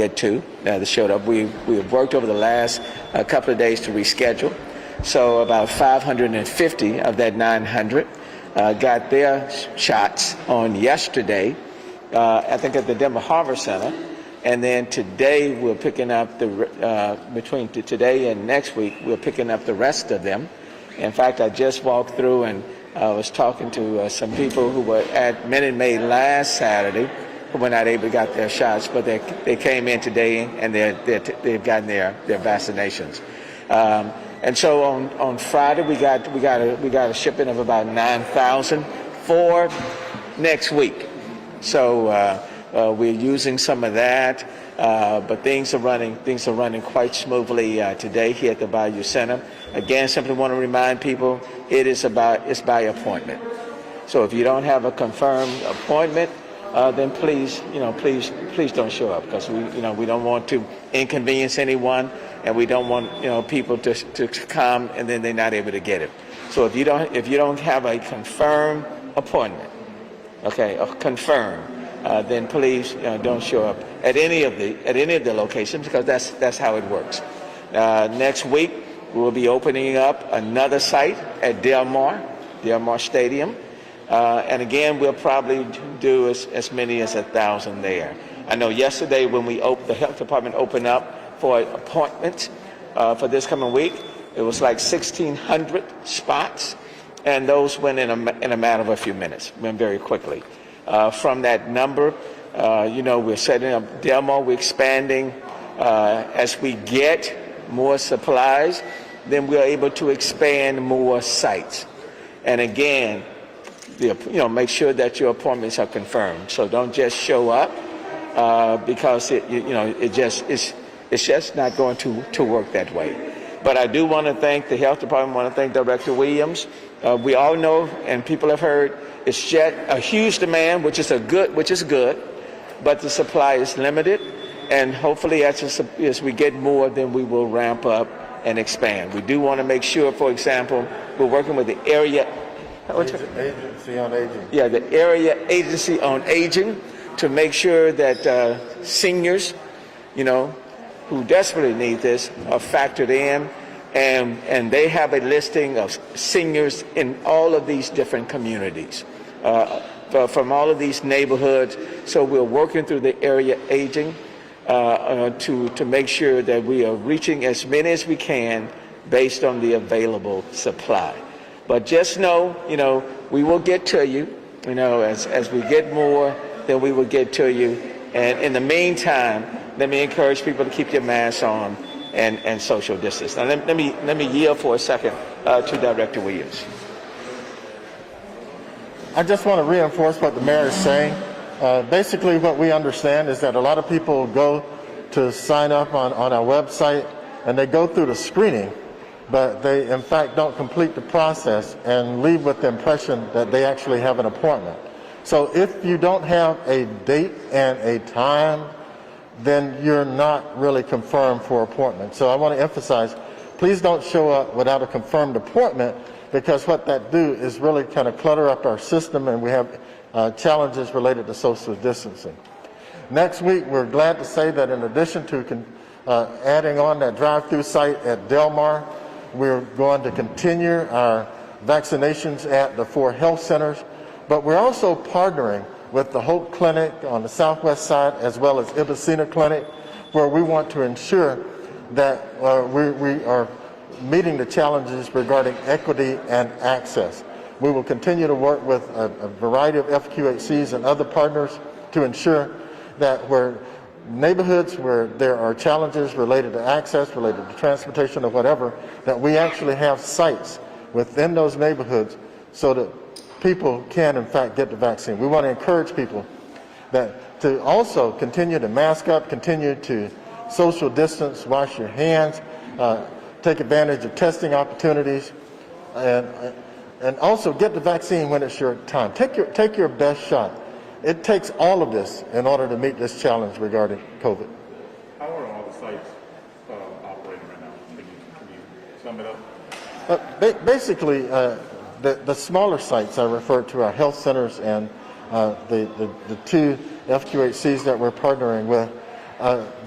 get to that showed up. We have worked over the last couple of days to reschedule. So about 550 of that 900 got their shots on yesterday, I think at the Denver Harbor Center. And then today we're picking up between today and next week, we're picking up the rest of them. In fact, I just walked through and was talking to some people who were at Minute Maid last Saturday who were not able to get their shots, but they came in today and they've gotten their vaccinations. And so on Friday we got a shipment of about 9,000 for next week. So we're using some of that, but things are running quite smoothly today here at the Bayou Center. Again, simply want to remind people it's by appointment. So if you don't have a confirmed appointment, then please don't show up, because we don't want to inconvenience anyone, and we don't want people to come and then they're not able to get it. So if you don't have a confirmed appointment, then please don't show up at any of the locations, because that's how it works. Next week we'll be opening up another site at Del Mar Stadium, and again we'll probably do as many as 1,000 there. I know yesterday when the health department opened up for appointments for this coming week, it was like 1,600 spots, and those went in a matter of a few minutes, went very quickly. From that number, we're setting up Del Mar, we're expanding. As we get more supplies, then we're able to expand more sites. And again, make sure that your appointments are confirmed. So don't just show up because it's just not going to work that way. But I do want to thank the health department. I want to thank Director Williams. We all know, and people have heard, it's yet a huge demand, which is good, but the supply is limited, and hopefully as we get more, then we will ramp up and expand. We do want to make sure, for example, we're working with the area agency on aging. Yeah, the area agency on aging, to make sure that seniors, who desperately need this, are factored in. And they have a listing of seniors in all of these different communities, from all of these neighborhoods. So we're working through the area aging to make sure that we are reaching as many as we can based on the available supply. But just know, we will get to you. As we get more, then we will get to you. And in the meantime, let me encourage people to keep your masks on and social distance. Now let me yield for a second to Director Williams. I just want to reinforce what the mayor is saying. Basically what we understand is that a lot of people go to sign up on our website and they go through the screening, but they in fact don't complete the process and leave with the impression that they actually have an appointment. So if you don't have a date and a time, then you're not really confirmed for appointment. So I want to emphasize, please don't show up without a confirmed appointment, because what that do is really kind of clutter up our system, and we have challenges related to social distancing. Next week, we're glad to say that in addition to adding on that drive-through site at Del Mar, we're going to continue our vaccinations at the 4 health centers, but we're also partnering with the Hope Clinic on the southwest side, as well as Ibicina Clinic, where we want to ensure that we are meeting the challenges regarding equity and access. We will continue to work with a variety of FQHCs and other partners to ensure that where neighborhoods where there are challenges related to access, related to transportation or whatever, that we actually have sites within those neighborhoods so that people can in fact get the vaccine. We want to encourage people that to also continue to mask up, continue to social distance, wash your hands, take advantage of testing opportunities, and also get the vaccine when it's your time. Take your best shot. It takes all of this in order to meet this challenge regarding COVID. How are all the sites operating right now? Can you sum it up? Basically, the smaller sites I refer to are health centers and the 2 FQHCs that we're partnering with.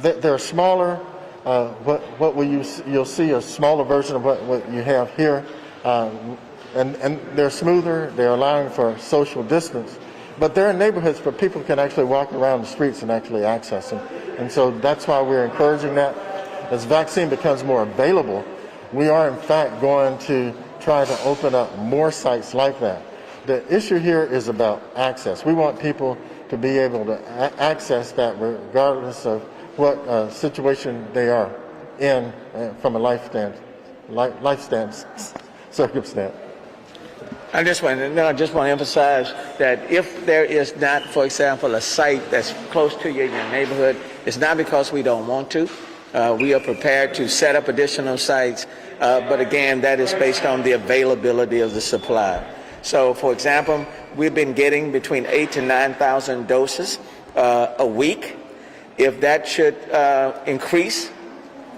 They're smaller. You'll see a smaller version of what you have here, and they're smoother. They're allowing for social distance, but they're in neighborhoods where people can actually walk around the streets and actually access them. And so that's why we're encouraging that. As vaccine becomes more available, we are in fact going to try to open up more sites like that. The issue here is about access. We want people to be able to access that regardless of what situation they are in from a life circumstance. I just want to emphasize that if there is not, for example, a site that's close to you in your neighborhood, it's not because we don't want to. We are prepared to set up additional sites, but again, that is based on the availability of the supply. So, for example, we've been getting between 8,000 to 9,000 doses a week. If that should increase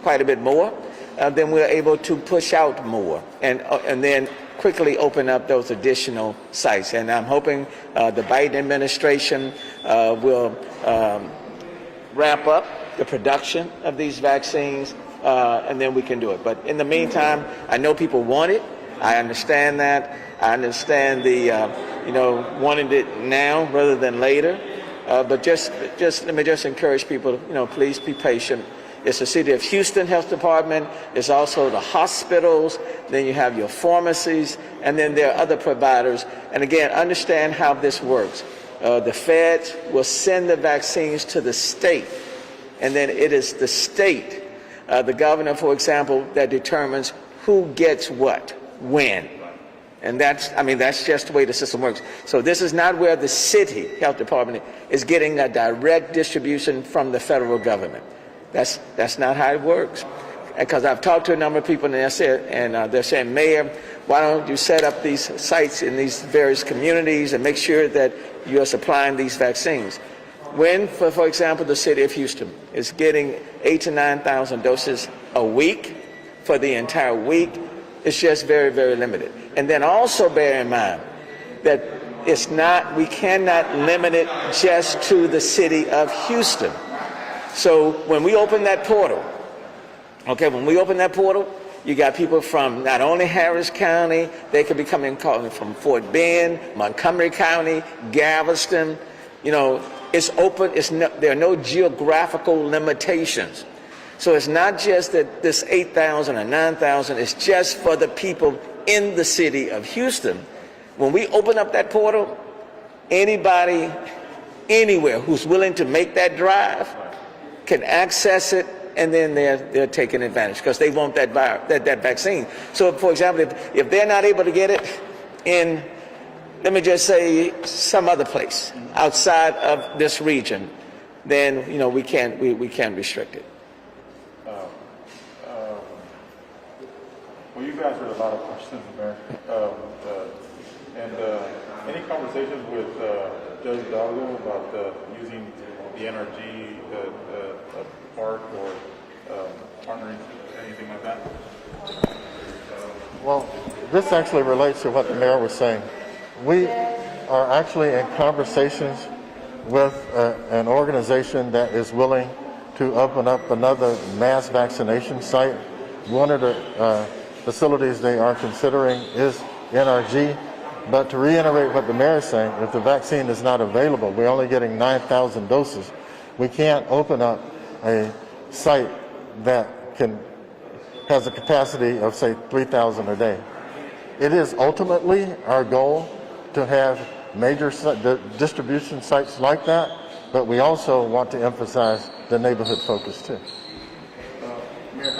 quite a bit more, then we're able to push out more and then quickly open up those additional sites. And I'm hoping the Biden administration will ramp up the production of these vaccines, and then we can do it. But in the meantime, I know people want it. I understand that. I understand the, wanting it now rather than later. But just let me just encourage people, please be patient. It's the City of Houston Health Department. It's also the hospitals. Then you have your pharmacies, and then there are other providers. And again, understand how this works. The feds will send the vaccines to the state, and then it is the state, the governor, for example, that determines who gets what, when. And that's just the way the system works. So this is not where the city health department is getting a direct distribution from the federal government. That's not how it works. Because I've talked to a number of people, and they're saying, Mayor, why don't you set up these sites in these various communities and make sure that you're supplying these vaccines? When, for example, the City of Houston is getting 8,000 to 9,000 doses a week for the entire week, it's just very, very limited. And then also bear in mind that we cannot limit it just to the City of Houston. So when we open that portal, you got people from not only Harris County, they could be coming from Fort Bend, Montgomery County, Galveston. It's open. There are no geographical limitations. So it's not just that this 8,000 or 9,000 is just for the people in the City of Houston. When we open up that portal, anybody, anywhere who's willing to make that drive can access it, and then they're taking advantage because they want that vaccine. So, for example, if they're not able to get it in, let me just say, some other place outside of this region, then we can't restrict it. Well, you've answered a lot of questions, Mayor. Any conversations with Judge Hidalgo about using the NRG park or partnering, anything like that? Well, this actually relates to what the mayor was saying. We are actually in conversations with an organization that is willing to open up another mass vaccination site. One of the facilities they are considering is NRG. But to reiterate what the mayor is saying, if the vaccine is not available, we're only getting 9,000 doses. We can't open up a site that has a capacity of, say, 3,000 a day. It is ultimately our goal to have major distribution sites like that, but we also want to emphasize the neighborhood focus too. Mayor,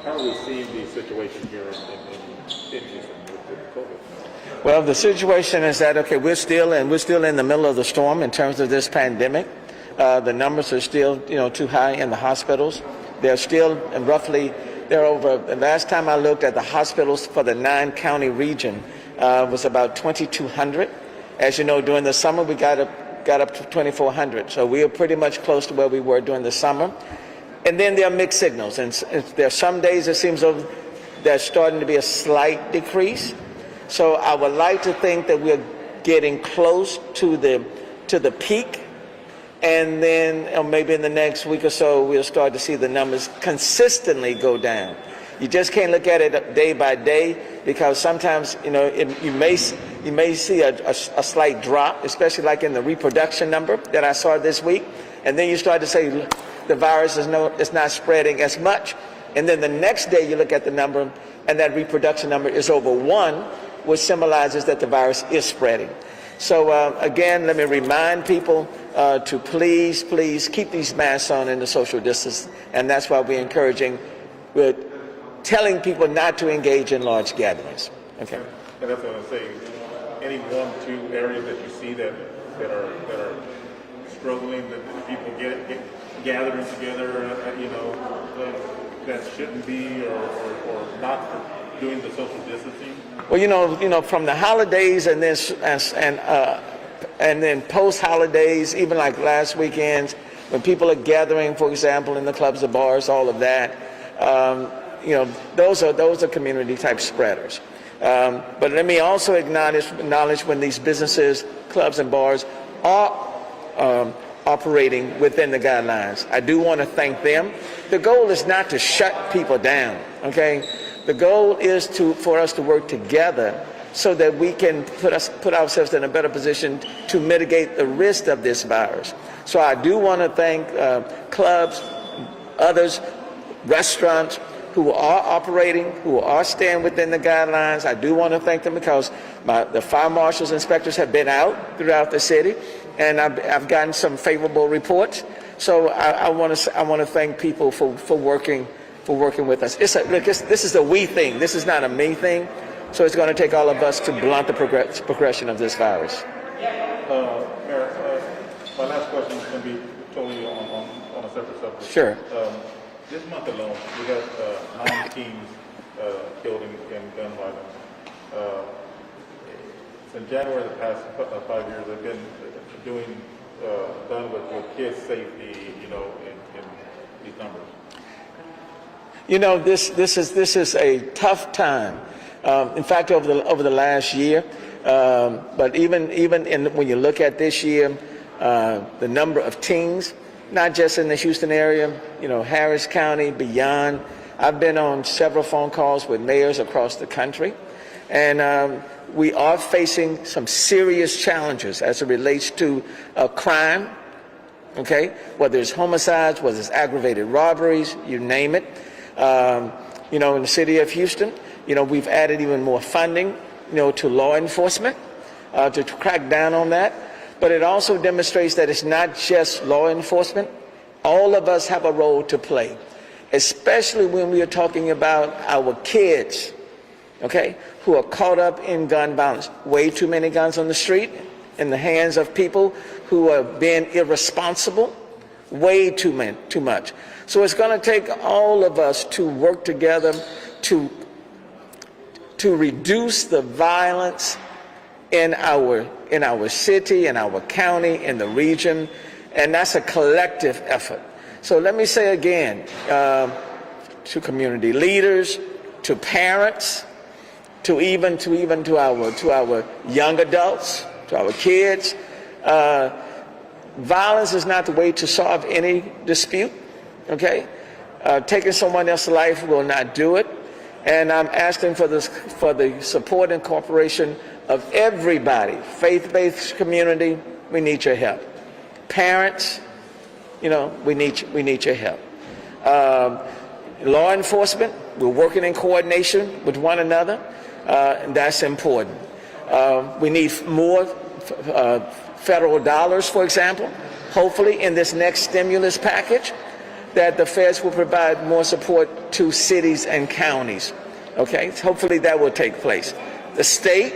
how are we seeing the situation here in Houston with COVID? Well, the situation is that we're still in the middle of the storm in terms of this pandemic. The numbers are still too high in the hospitals. They're still they're over. The last time I looked at the hospitals for the 9-county region was about 2,200. As you know, during the summer we got up to 2,400. So we are pretty much close to where we were during the summer. And then there are mixed signals, and there are some days it seems though there's starting to be a slight decrease. So I would like to think that we're getting close to the peak, and then maybe in the next week or so, we'll start to see the numbers consistently go down. You just can't look at it day by day, because sometimes, you know, you may see a slight drop, especially like in the reproduction number that I saw this week. And then you start to say the virus is not spreading as much. And then the next day you look at the number and that reproduction number is over 1, which symbolizes that the virus is spreading. So again, let me remind people to please keep these masks on and the social distance. And that's why we're telling people not to engage in large gatherings. Okay. And that's what I'm saying. Any 1, 2 areas that you see that are struggling, that people get gathering together, that shouldn't be, or not doing the social distancing? Well, you know, from the holidays and then post holidays, even like last weekends, when people are gathering, for example, in the clubs, the bars, all of that. You know, those are community type spreaders. But let me also acknowledge when these businesses, clubs, and bars are operating within the guidelines. I do want to thank them. The goal is not to shut people down. Okay, the goal is for us to work together so that we can put ourselves in a better position to mitigate the risk of this virus. So I do want to thank clubs, others, restaurants, who are operating, who are staying within the guidelines. I do want to thank them because the fire marshals, inspectors have been out throughout the city, and I've gotten some favorable reports. So I want to thank people for working with us. This is a we thing. This is not a me thing. So it's going to take all of us to blunt the progression of this virus. Mayor, my last question is going to be totally on a separate subject. Sure. This month alone, we got 9 teens killed in gun violence. Since January of the past 5 years, they've been done with kids' safety, you know, in these numbers. You know, this is a tough time. In fact, over the last year, but even when you look at this year, the number of teens, not just in the Houston area, you know, Harris County, beyond. I've been on several phone calls with mayors across the country, and we are facing some serious challenges as it relates to crime, okay? Whether it's homicides, whether it's aggravated robberies, you name it. You know, in the city of Houston, you know, we've added even more funding, you know, to law enforcement to crack down on that. But it also demonstrates that it's not just law enforcement. All of us have a role to play, especially when we are talking about our kids, okay, who are caught up in gun violence. Way too many guns on the street in the hands of people who are being irresponsible. Way too much. So it's going to take all of us to work together to reduce the violence in our city, in our county, in the region, and that's a collective effort. So let me say again, to community leaders, to parents, to our young adults, to our kids, violence is not the way to solve any dispute. Okay, taking someone else's life will not do it, and I'm asking for the support and cooperation of everybody. Faith-based community, we need your help. Parents, you know, we need your help. Law enforcement, we're working in coordination with one another, and that's important. We need more federal dollars, for example. Hopefully in this next stimulus package, that the feds will provide more support to cities and counties. Okay, hopefully that will take place. The state,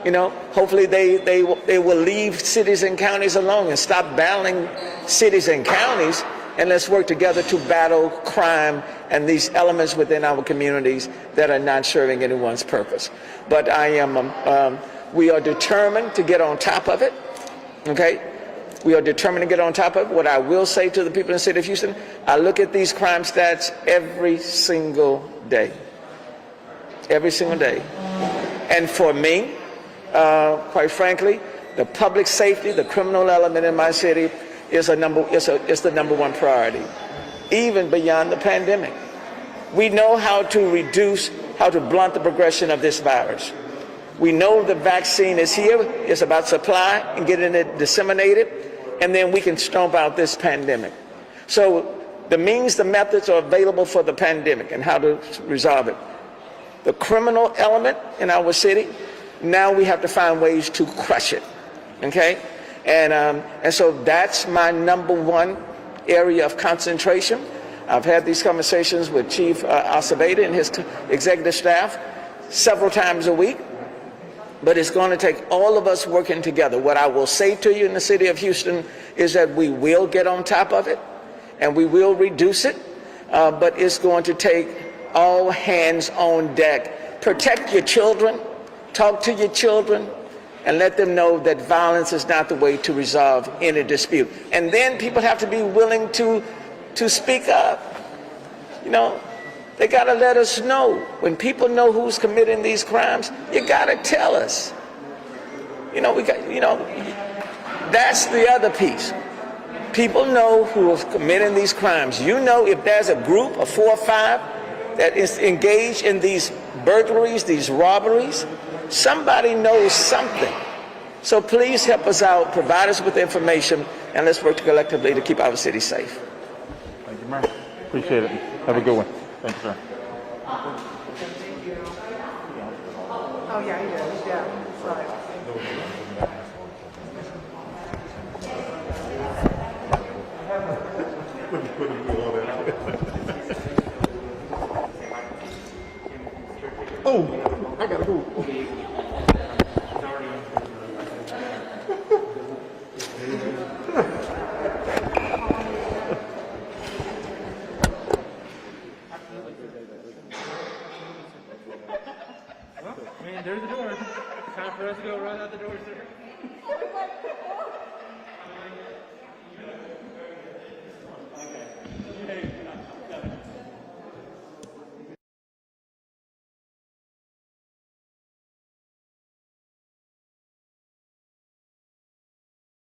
you know, hopefully they will leave cities and counties alone and stop battling cities and counties, and let's work together to battle crime and these elements within our communities that are not serving anyone's purpose. But we are determined to get on top of it. Okay. We are determined to get on top of it. What I will say to the people in the city of Houston, I look at these crime stats every single day. Every single day. And for me, quite frankly, the public safety, the criminal element in my city is the number one priority, even beyond the pandemic. We know how to blunt the progression of this virus. We know the vaccine is here. It's about supply and getting it disseminated, and then we can stomp out this pandemic. So the means, the methods are available for the pandemic and how to resolve it. The criminal element in our city, now we have to find ways to crush it, okay? And so that's my number one area of concentration. I've had these conversations with Chief Acevedo and his executive staff several times a week, but it's going to take all of us working together. What I will say to you in the city of Houston is that we will get on top of it and we will reduce it, but it's going to take all hands on deck. Protect your children, talk to your children, and let them know that violence is not the way to resolve any dispute. And then people have to be willing to speak up. You know, they got to let us know. When people know who's committing these crimes, you got to tell us. That's the other piece. People know who is committing these crimes. You know, if there's a group of 4 or 5 that is engaged in these burglaries, these robberies, somebody knows something. So please help us out, provide us with information, and let's work collectively to keep our city safe. Thank you, Mayor. Appreciate it. Have a good one. Thank you, sir. Oh, yeah, he does, yeah, right. Oh, I gotta go. Man, there's the door. Time for us to go right out the door, sir.